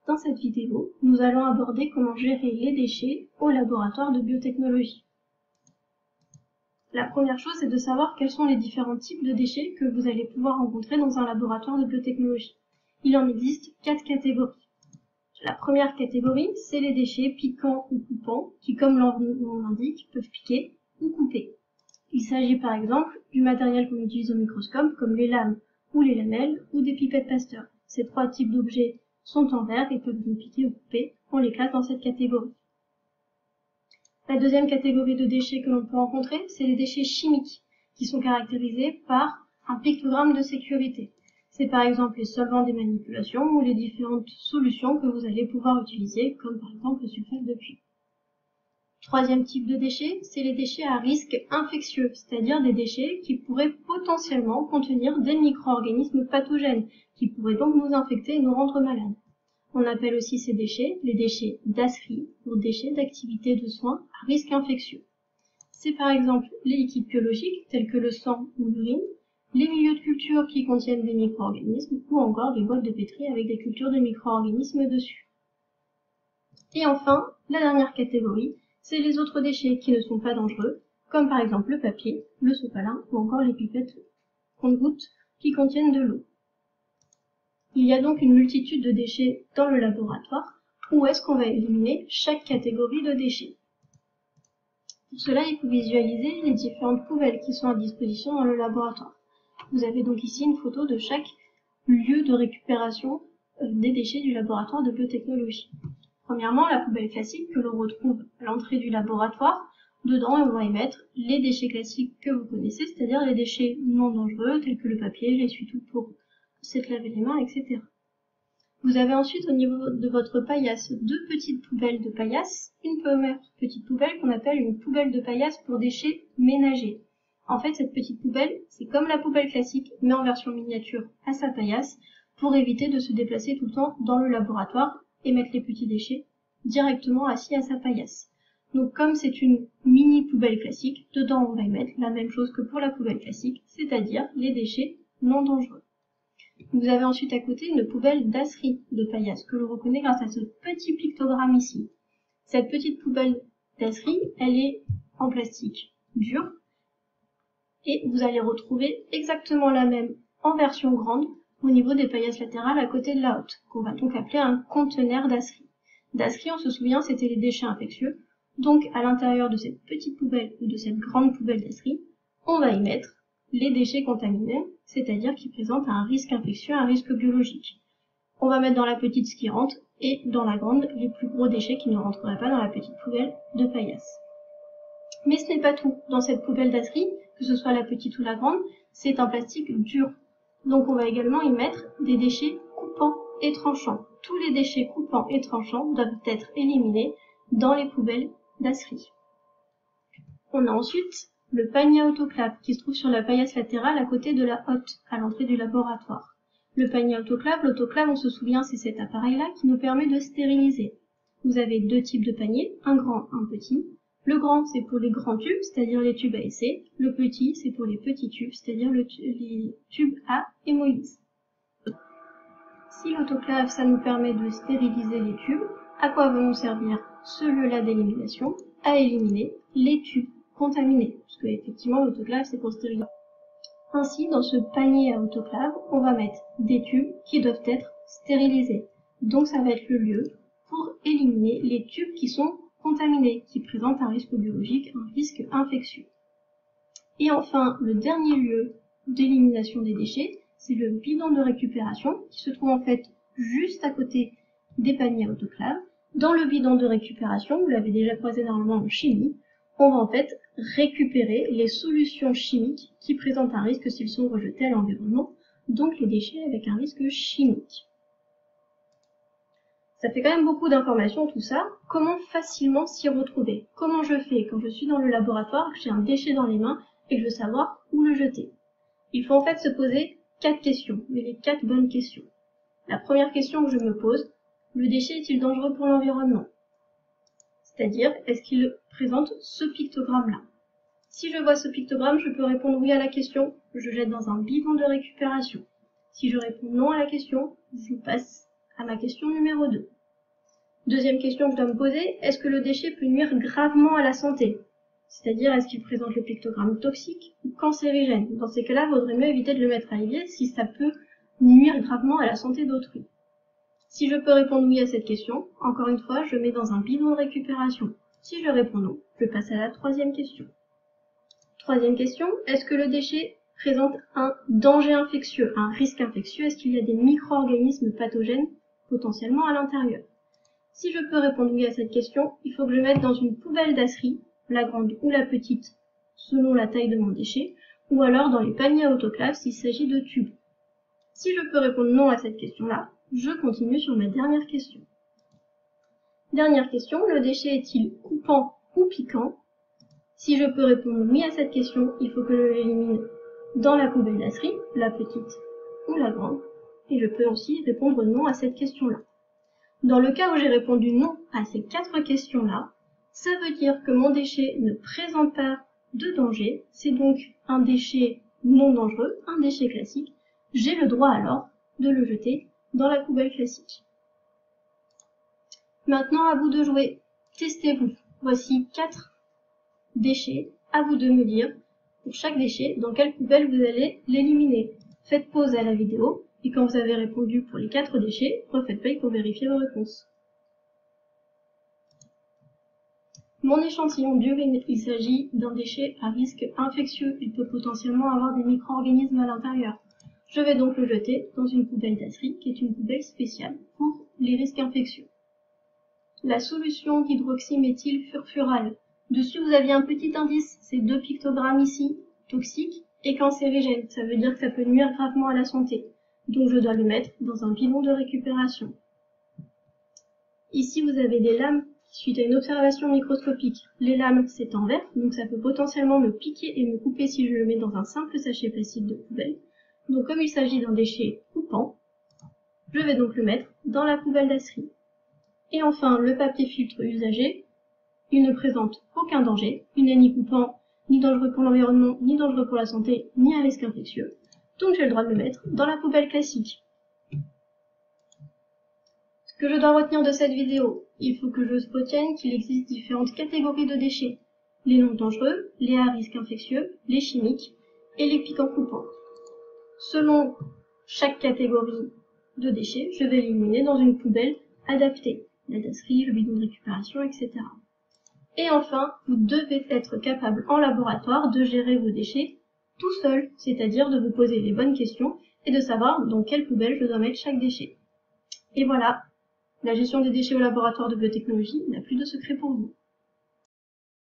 Dans cette vidéo, nous allons aborder comment gérer les déchets au laboratoire de biotechnologie. La première chose est de savoir quels sont les différents types de déchets que vous allez pouvoir rencontrer dans un laboratoire de biotechnologie. Il en existe 4 catégories. La première catégorie, c'est les déchets piquants ou coupants qui, comme leur nom l'indique, peuvent piquer ou couper. Il s'agit par exemple du matériel qu'on utilise au microscope, comme les lames ou les lamelles ou des pipettes Pasteur. Ces 3 types d'objets sont en verre et peuvent nous piquer ou couper. On les classe dans cette catégorie. La deuxième catégorie de déchets que l'on peut rencontrer, c'est les déchets chimiques, qui sont caractérisés par un pictogramme de sécurité. C'est par exemple les solvants des manipulations ou les différentes solutions que vous allez pouvoir utiliser, comme par exemple le sulfate de cuivre. Troisième type de déchets, c'est les déchets à risque infectieux, c'est-à-dire des déchets qui pourraient potentiellement contenir des micro-organismes pathogènes, qui pourraient donc nous infecter et nous rendre malades. On appelle aussi ces déchets les déchets d'ASRI, ou déchets d'activité de soins à risque infectieux. C'est par exemple les liquides biologiques, tels que le sang ou l'urine, les milieux de culture qui contiennent des micro-organismes, ou encore les boîtes de pétri avec des cultures de micro-organismes dessus. Et enfin, la dernière catégorie, c'est les autres déchets qui ne sont pas dangereux, comme par exemple le papier, le sopalin ou encore les pipettes compte-gouttes qui contiennent de l'eau. Il y a donc une multitude de déchets dans le laboratoire. Où est-ce qu'on va éliminer chaque catégorie de déchets? Pour cela, il faut visualiser les différentes poubelles qui sont à disposition dans le laboratoire. Vous avez donc ici une photo de chaque lieu de récupération des déchets du laboratoire de biotechnologie. Premièrement, la poubelle classique que l'on retrouve à l'entrée du laboratoire. Dedans, on va y mettre les déchets classiques que vous connaissez, c'est-à-dire les déchets non dangereux, tels que le papier, l'essuie-tout pour se laver les mains, etc. Vous avez ensuite au niveau de votre paillasse 2 petites poubelles de paillasse, une première petite poubelle qu'on appelle une poubelle de paillasse pour déchets ménagers. En fait, cette petite poubelle, c'est comme la poubelle classique, mais en version miniature à sa paillasse, pour éviter de se déplacer tout le temps dans le laboratoire et mettre les petits déchets directement assis à sa paillasse. Donc comme c'est une mini poubelle classique, dedans on va y mettre la même chose que pour la poubelle classique, c'est-à-dire les déchets non dangereux. Vous avez ensuite à côté une poubelle d'ASRI de paillasse que l'on reconnaît grâce à ce petit pictogramme ici. Cette petite poubelle d'ASRI, elle est en plastique dur et vous allez retrouver exactement la même en version grande au niveau des paillasses latérales à côté de la haute, qu'on va donc appeler un conteneur d'ASRI. D'ASRI, on se souvient, c'était les déchets infectieux. Donc à l'intérieur de cette petite poubelle ou de cette grande poubelle d'ASRI, on va y mettre les déchets contaminés, c'est-à-dire qui présentent un risque infectieux, un risque biologique. On va mettre dans la petite ce qui rentre et dans la grande les plus gros déchets qui ne rentreraient pas dans la petite poubelle de paillasse. Mais ce n'est pas tout. Dans cette poubelle d'ASRI, que ce soit la petite ou la grande, c'est un plastique dur. Donc on va également y mettre des déchets coupants et tranchants. Tous les déchets coupants et tranchants doivent être éliminés dans les poubelles d'ASRI. On a ensuite le panier autoclave qui se trouve sur la paillasse latérale à côté de la hotte, à l'entrée du laboratoire. Le panier autoclave, l'autoclave, on se souvient, c'est cet appareil-là qui nous permet de stériliser. Vous avez 2 types de paniers, un grand, un petit. Le grand, c'est pour les grands tubes, c'est-à-dire les tubes à essai. Le petit, c'est pour les petits tubes, c'est-à-dire les tubes à hémolyse. Si l'autoclave, ça nous permet de stériliser les tubes, à quoi va nous servir ce lieu-là d'élimination? À éliminer les tubes contaminés, puisque effectivement l'autoclave c'est pour stériliser. Ainsi, dans ce panier à autoclave, on va mettre des tubes qui doivent être stérilisés. Donc ça va être le lieu pour éliminer les tubes qui sont contaminés, qui présentent un risque biologique, un risque infectieux. Et enfin, le dernier lieu d'élimination des déchets, c'est le bidon de récupération, qui se trouve en fait juste à côté des paniers à autoclave. Dans le bidon de récupération, vous l'avez déjà croisé normalement en chimie, on va en fait récupérer les solutions chimiques qui présentent un risque s'ils sont rejetés à l'environnement, donc les déchets avec un risque chimique. Ça fait quand même beaucoup d'informations tout ça. Comment facilement s'y retrouver? Comment je fais quand je suis dans le laboratoire, que j'ai un déchet dans les mains et que je veux savoir où le jeter? Il faut en fait se poser 4 questions, mais les 4 bonnes questions. La première question que je me pose, le déchet est-il dangereux pour l'environnement? C'est-à-dire, est-ce qu'il présente ce pictogramme-là? Si je vois ce pictogramme, je peux répondre oui à la question, je jette dans un bidon de récupération. Si je réponds non à la question, je passe à ma question numéro 2. Deuxième question que je dois me poser, est-ce que le déchet peut nuire gravement à la santé? C'est-à-dire, est-ce qu'il présente le pictogramme toxique ou cancérigène? Dans ces cas-là, il vaudrait mieux éviter de le mettre à l'évier si ça peut nuire gravement à la santé d'autrui. Si je peux répondre oui à cette question, encore une fois, je mets dans un bidon de récupération. Si je réponds non, je passe à la troisième question. Troisième question, est-ce que le déchet présente un danger infectieux, un risque infectieux? Est-ce qu'il y a des micro-organismes pathogènes potentiellement à l'intérieur? Si je peux répondre oui à cette question, il faut que je mette dans une poubelle dasserie, la grande ou la petite, selon la taille de mon déchet, ou alors dans les paniers à autoclave s'il s'agit de tubes. Si je peux répondre non à cette question-là, je continue sur ma dernière question. Dernière question, le déchet est-il coupant ou piquant? Si je peux répondre oui à cette question, il faut que je l'élimine dans la poubelle dasserie, la petite ou la grande, et je peux aussi répondre non à cette question-là. Dans le cas où j'ai répondu non à ces 4 questions-là, ça veut dire que mon déchet ne présente pas de danger, c'est donc un déchet non dangereux, un déchet classique. J'ai le droit alors de le jeter dans la poubelle classique. Maintenant, à vous de jouer. Testez-vous. Voici 4 déchets. À vous de me dire, pour chaque déchet, dans quelle poubelle vous allez l'éliminer. Faites pause à la vidéo, et quand vous avez répondu pour les 4 déchets, refaites play pour vérifier vos réponses. Mon échantillon d'urine, il s'agit d'un déchet à risque infectieux. Il peut potentiellement avoir des micro-organismes à l'intérieur. Je vais donc le jeter dans une poubelle dasserie, qui est une poubelle spéciale pour les risques infectieux. La solution d'hydroxyméthylfurfural. Dessus, vous aviez un petit indice, ces 2 pictogrammes ici, toxiques et cancérigènes. Ça veut dire que ça peut nuire gravement à la santé. Donc je dois le mettre dans un bidon de récupération. Ici, vous avez des lames suite à une observation microscopique. Les lames, c'est en verre, donc ça peut potentiellement me piquer et me couper si je le mets dans un simple sachet plastique de poubelle. Donc comme il s'agit d'un déchet coupant, je vais donc le mettre dans la poubelle dasserie. Et enfin, le papier filtre usagé, il ne présente aucun danger, il n'est ni coupant, ni dangereux pour l'environnement, ni dangereux pour la santé, ni un risque infectieux. Donc j'ai le droit de le mettre dans la poubelle classique. Ce que je dois retenir de cette vidéo, il faut que je retienne qu'il existe différentes catégories de déchets. Les non dangereux, les à risque infectieux, les chimiques et les piquants coupants. Selon chaque catégorie de déchets, je vais l'éliminer dans une poubelle adaptée, la dasserie, le bidon de récupération, etc. Et enfin, vous devez être capable en laboratoire de gérer vos déchets tout seul, c'est-à-dire de vous poser les bonnes questions et de savoir dans quelle poubelle je dois mettre chaque déchet. Et voilà, la gestion des déchets au laboratoire de biotechnologie n'a plus de secret pour vous.